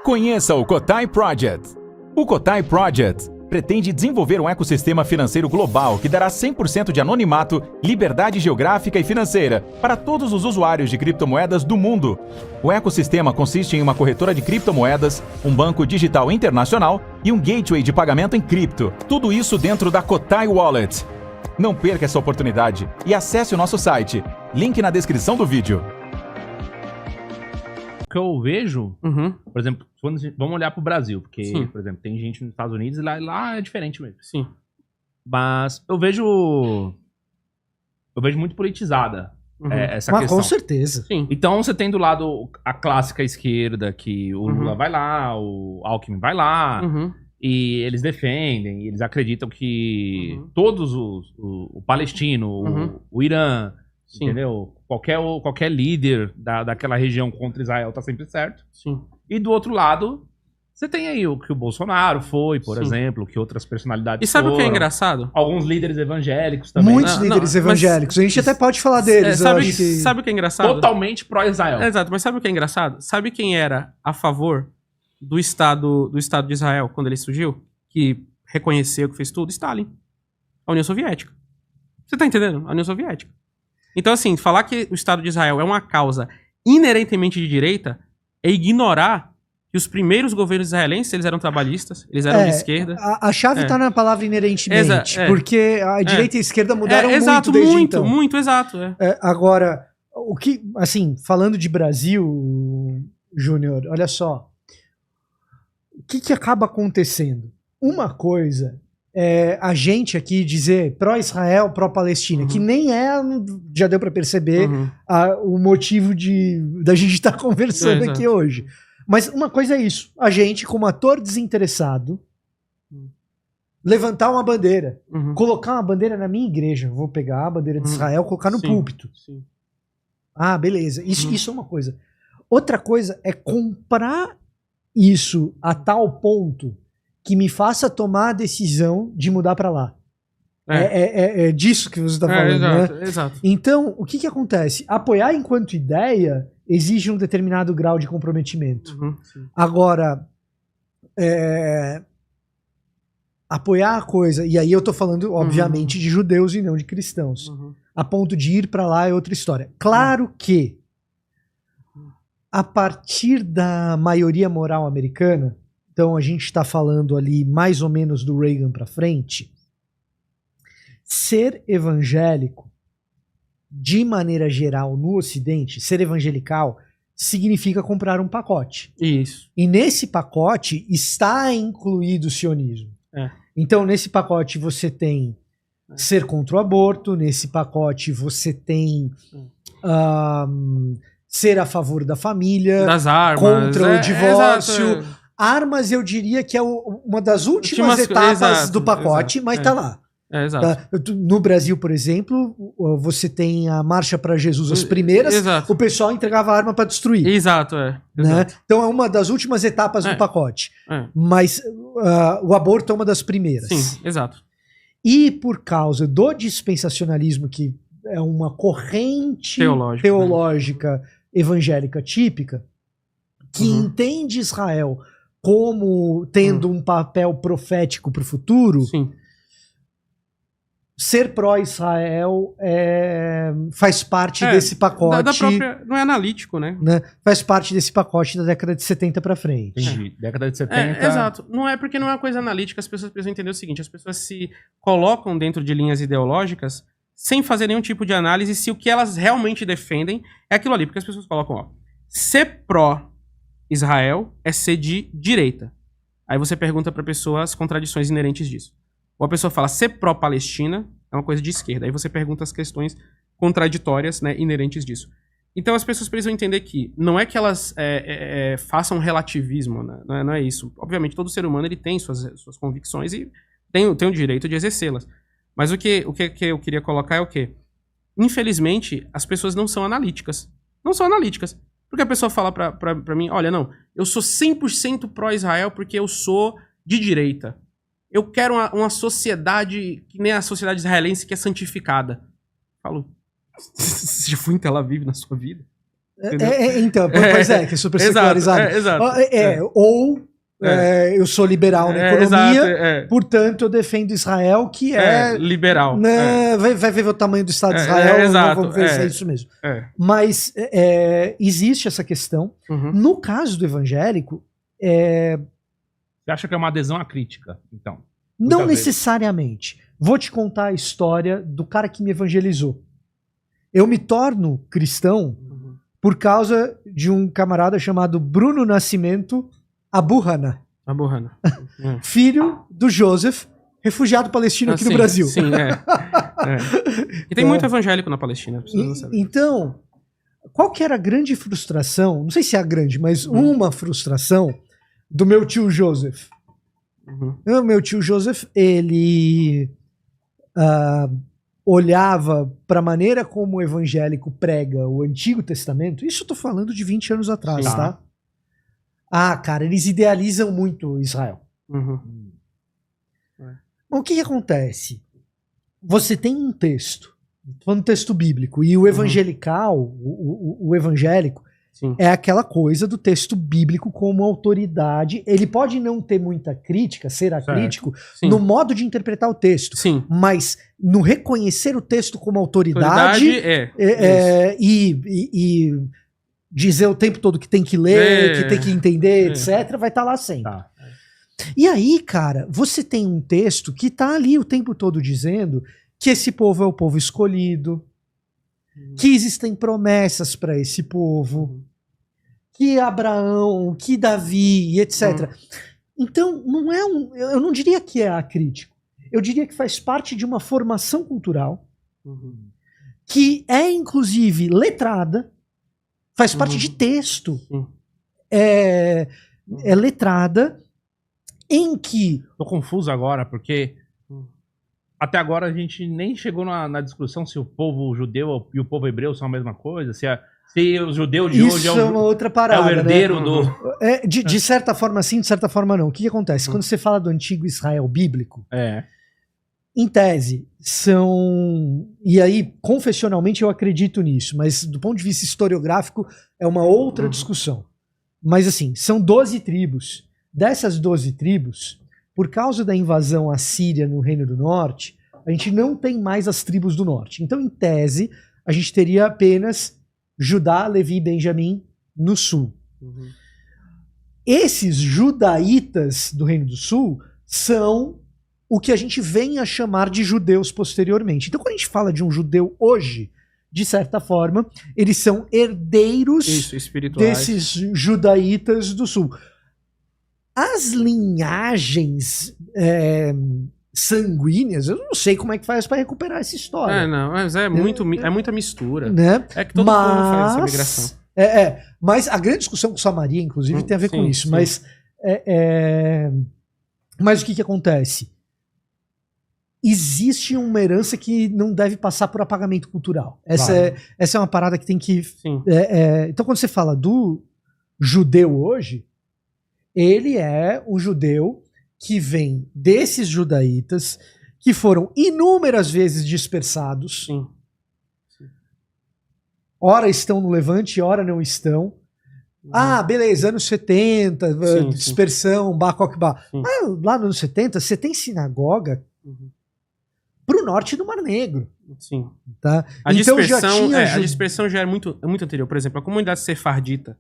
Conheça o Kotai Project. O Kotai Project pretende desenvolver um ecossistema financeiro global que dará 100% de anonimato, liberdade geográfica e financeira para todos os usuários de criptomoedas do mundo. O ecossistema consiste em uma corretora de criptomoedas, um banco digital internacional e um gateway de pagamento em cripto. Tudo isso dentro da Kotai Wallet. Não perca essa oportunidade e acesse o nosso site. Link na descrição do vídeo. O que eu vejo, por exemplo, vamos olhar pro Brasil, porque, por exemplo, tem gente nos Estados Unidos e lá é diferente mesmo. Sim. Mas eu vejo muito politizada essa questão. Com certeza. Sim. Então você tem do lado a clássica esquerda, que o Lula vai lá, o Alckmin vai lá, e eles defendem, eles acreditam que todos o palestino, o Irã, entendeu? Qualquer líder daquela região contra Israel tá sempre certo. Sim. E do outro lado, você tem aí o que o Bolsonaro foi, por exemplo, que outras personalidades E sabe o que é foram. engraçado? Alguns líderes evangélicos também. Muitos líderes evangélicos. A gente até pode falar deles. Sabe o que é engraçado? Totalmente pró-Israel. Exato, mas sabe o que é engraçado? Sabe quem era a favor do Estado de Israel quando ele surgiu? Que reconheceu, que fez tudo? Stalin. A União Soviética. Você tá entendendo? A União Soviética. Então, assim, falar que o Estado de Israel é uma causa inerentemente de direita é ignorar que os primeiros governos israelenses, eles eram trabalhistas, eles eram de esquerda. A chave tá na palavra inerentemente, porque a direita e a esquerda mudaram muito desde então. Muito, exato. Agora, o que, assim, falando de Brasil, Júnior, olha só, o que acaba acontecendo? Uma coisa é a gente aqui dizer pró-Israel, pró-Palestina, que nem já deu pra perceber o motivo da gente estar conversando aqui hoje. Mas uma coisa é isso, a gente, como ator desinteressado, levantar uma bandeira, colocar uma bandeira na minha igreja, vou pegar a bandeira de Israel, colocar no púlpito. Sim. Ah, beleza, isso é uma coisa. Outra coisa é comprar isso a tal ponto que me faça tomar a decisão de mudar pra lá. É disso que você tá falando, exato, né? Exato. Então, o que acontece? Apoiar enquanto ideia exige um determinado grau de comprometimento. Agora, apoiar a coisa, e aí eu tô falando, obviamente, de judeus e não de cristãos, a ponto de ir pra lá é outra história. Claro que, a partir da maioria moral americana, então a gente está falando ali mais ou menos do Reagan para frente, ser evangélico, de maneira geral no Ocidente, ser evangelical, significa comprar um pacote. Isso. E nesse pacote está incluído o sionismo. Então nesse pacote você tem ser contra o aborto, nesse pacote você tem ser a favor da família, das armas, contra o divórcio. Exato. Armas, eu diria que é uma das últimas etapas do pacote, mas tá lá. Exato. No Brasil, por exemplo, você tem a Marcha para Jesus, as primeiras, o pessoal entregava a arma para destruir. Exato. Né? Então é uma das últimas etapas do pacote. Mas o aborto é uma das primeiras. Sim, exato. E por causa do dispensacionalismo, que é uma corrente teológica evangélica típica, que entende Israel como tendo um papel profético para o futuro, ser pró-Israel faz parte desse pacote. Não é analítico, né? Faz parte desse pacote da década de 70 para frente. Entendi. Década de 70. Exato. Não é porque não é uma coisa analítica, as pessoas precisam entender o seguinte: as pessoas se colocam dentro de linhas ideológicas sem fazer nenhum tipo de análise se o que elas realmente defendem é aquilo ali. Porque as pessoas colocam, ser pró-Israel é ser de direita. Aí você pergunta pra pessoa as contradições inerentes disso. Ou a pessoa fala, ser pró-Palestina é uma coisa de esquerda. Aí você pergunta as questões contraditórias, né, inerentes disso. Então as pessoas precisam entender que não é que elas façam relativismo, né? Não é isso. Obviamente todo ser humano ele tem suas convicções e tem o direito de exercê-las. Mas o que eu queria colocar é o quê? Infelizmente, as pessoas não são analíticas. Não são analíticas. Porque a pessoa fala pra mim, olha, não, eu sou 100% pró-Israel porque eu sou de direita. Eu quero uma sociedade que nem a sociedade israelense que é santificada. Falo, você já foi em Tel Aviv na sua vida? Então, pois que é super secularizado. Exato. Eu sou liberal na economia, portanto eu defendo Israel, que liberal. Vai ver o tamanho do Estado de Israel, vamos ver se é isso mesmo. Mas existe essa questão. No caso do evangélico... Você acha que é uma adesão à crítica, então? Não necessariamente. Vou te contar a história do cara que me evangelizou. Eu me torno cristão por causa de um camarada chamado Bruno Nascimento Abu Hana. Filho do Joseph, refugiado palestino aqui no Brasil. Sim, E tem muito evangélico na Palestina. Então, qual que era a grande frustração? Não sei se é a grande, mas uma frustração do meu tio Joseph. O meu tio Joseph, ele olhava para a maneira como o evangélico prega o Antigo Testamento. Isso eu tô falando de 20 anos atrás, tá? Cara, eles idealizam muito Israel. O que acontece? Você tem um texto, falando texto bíblico, e o evangelical, o evangélico, é aquela coisa do texto bíblico como autoridade. Ele pode não ter muita crítica, ser acrítico, no modo de interpretar o texto, mas no reconhecer o texto como autoridade e dizer o tempo todo que tem que ler, que tem que entender, etc., vai estar lá sempre. E aí, cara, você tem um texto que tá ali o tempo todo dizendo que esse povo é o povo escolhido, que existem promessas para esse povo, que Abraão, que Davi, etc. Então, não é eu não diria que é acrítico. Eu diria que faz parte de uma formação cultural que é, inclusive, letrada, faz parte de texto, é letrada, em que... Tô confuso agora, porque até agora a gente nem chegou na discussão se o povo judeu e o povo hebreu são a mesma coisa, se o judeu de hoje é uma outra parada, é o herdeiro do... De certa forma sim, de certa forma não. O que acontece? Quando você fala do antigo Israel bíblico, em tese, são... E aí, confessionalmente, eu acredito nisso, mas do ponto de vista historiográfico, é uma outra discussão. Mas assim, são 12 tribos. Dessas 12 tribos, por causa da invasão assíria no Reino do Norte, a gente não tem mais as tribos do Norte. Então, em tese, a gente teria apenas Judá, Levi e Benjamim no Sul. Esses judaítas do Reino do Sul são o que a gente vem a chamar de judeus posteriormente. Então, quando a gente fala de um judeu hoje, de certa forma, eles são herdeiros desses judaítas do Sul. As linhagens sanguíneas, eu não sei como é que faz para recuperar essa história. Mas é muita mistura. Né? É que todo mundo faz essa migração. Mas a grande discussão com Samaria, inclusive, tem a ver com isso. Mas o que acontece? Existe uma herança que não deve passar por apagamento cultural. Essa é uma parada que tem que... Então, quando você fala do judeu hoje, ele é o judeu que vem desses judaítas que foram inúmeras vezes dispersados. Ora estão no Levante, ora não estão. Beleza, anos 70, dispersão, Bar Kokhba. Lá nos anos 70, você tem sinagoga pro norte do Mar Negro. Tá? A dispersão já é muito anterior. Por exemplo, a comunidade sefardita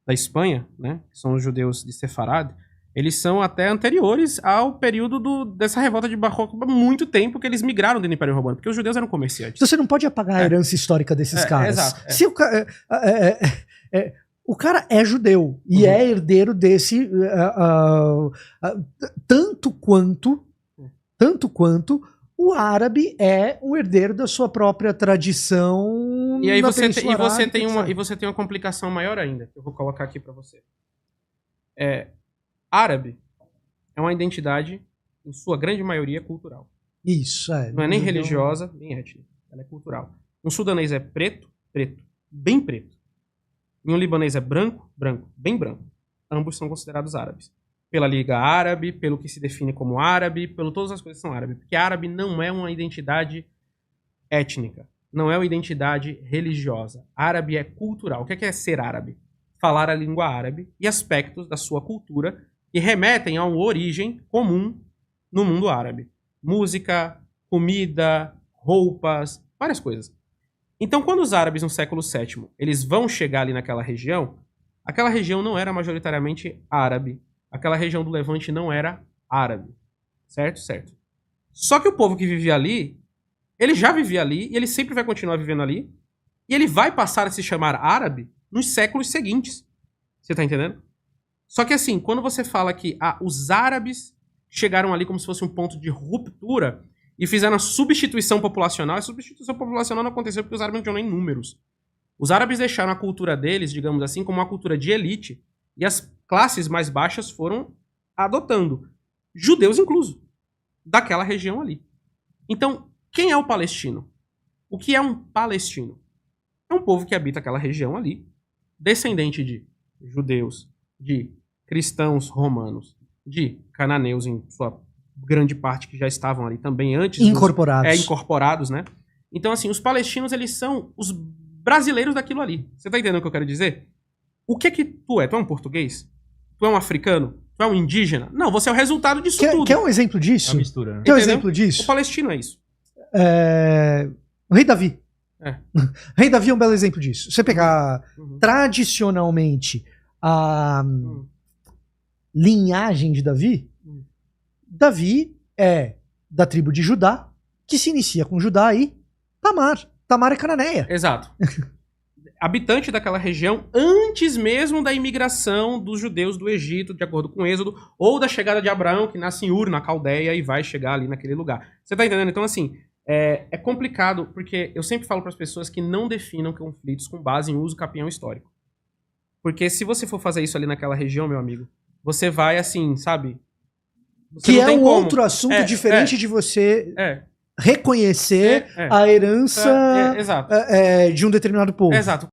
da Espanha, né, que são os judeus de Sefarad, eles são até anteriores ao período dessa revolta de Bar Kokhba, muito tempo que eles migraram dentro do Império Romano, porque os judeus eram comerciantes. Então você não pode apagar a herança histórica desses caras. Exato. Se o cara é judeu e é herdeiro desse tanto quanto o árabe é um herdeiro da sua própria tradição. E aí você tem uma complicação maior ainda, que eu vou colocar aqui para você. Árabe é uma identidade, em sua grande maioria, cultural. Isso, não é nem religiosa, nem étnica. Ela é cultural. Um sudanês é preto, bem preto. E um libanês é branco, bem branco. Ambos são considerados árabes. Pela Liga Árabe, pelo que se define como árabe, pelo todas as coisas que são árabes. Porque árabe não é uma identidade étnica. não é uma identidade religiosa. Árabe é cultural. O que é ser árabe? Falar a língua árabe e aspectos da sua cultura que remetem a uma origem comum no mundo árabe. Música, comida, roupas, várias coisas. Então, quando os árabes no século VII eles vão chegar ali naquela região, aquela região não era majoritariamente árabe. Aquela região do Levante não era árabe. Certo? Certo. Só que o povo que vivia ali, ele já vivia ali e ele sempre vai continuar vivendo ali. E ele vai passar a se chamar árabe nos séculos seguintes. Você tá entendendo? Só que assim, quando você fala que os árabes chegaram ali como se fosse um ponto de ruptura e fizeram a substituição populacional não aconteceu porque os árabes não tinham nem números. Os árabes deixaram a cultura deles, digamos assim, como uma cultura de elite e as classes mais baixas foram adotando. Judeus incluso. Daquela região ali. Então, quem é o palestino? O que é um palestino? É um povo que habita aquela região ali, descendente de judeus, de cristãos romanos, de cananeus em sua grande parte que já estavam ali também antes. Incorporados. Incorporados, né? Então, assim, os palestinos, eles são os brasileiros daquilo ali. Você tá entendendo o que eu quero dizer? O que que tu é? Tu é um português? Tu é um africano? Tu é um indígena? Não, você é o resultado disso tudo. Quer um exemplo disso? É uma mistura, né? Quer um Entendeu? exemplo disso? O palestino é isso. O rei Davi. É. O rei Davi é um belo exemplo disso. Você pegar tradicionalmente a linhagem de Davi, Davi é da tribo de Judá, que se inicia com Judá e Tamar. Tamar é cananeia. Exato. Habitante daquela região antes mesmo da imigração dos judeus do Egito, de acordo com o Êxodo, ou da chegada de Abraão, que nasce em Ur, na Caldeia, e vai chegar ali naquele lugar. Você tá entendendo? Então, assim, é complicado, porque eu sempre falo para as pessoas que não definam conflitos com base em uso capião histórico. Porque se você for fazer isso ali naquela região, meu amigo, você vai, assim, sabe? Você Que não é tem um como. outro assunto diferente de você É. reconhecer É. a herança Exato. de um determinado povo. Exato.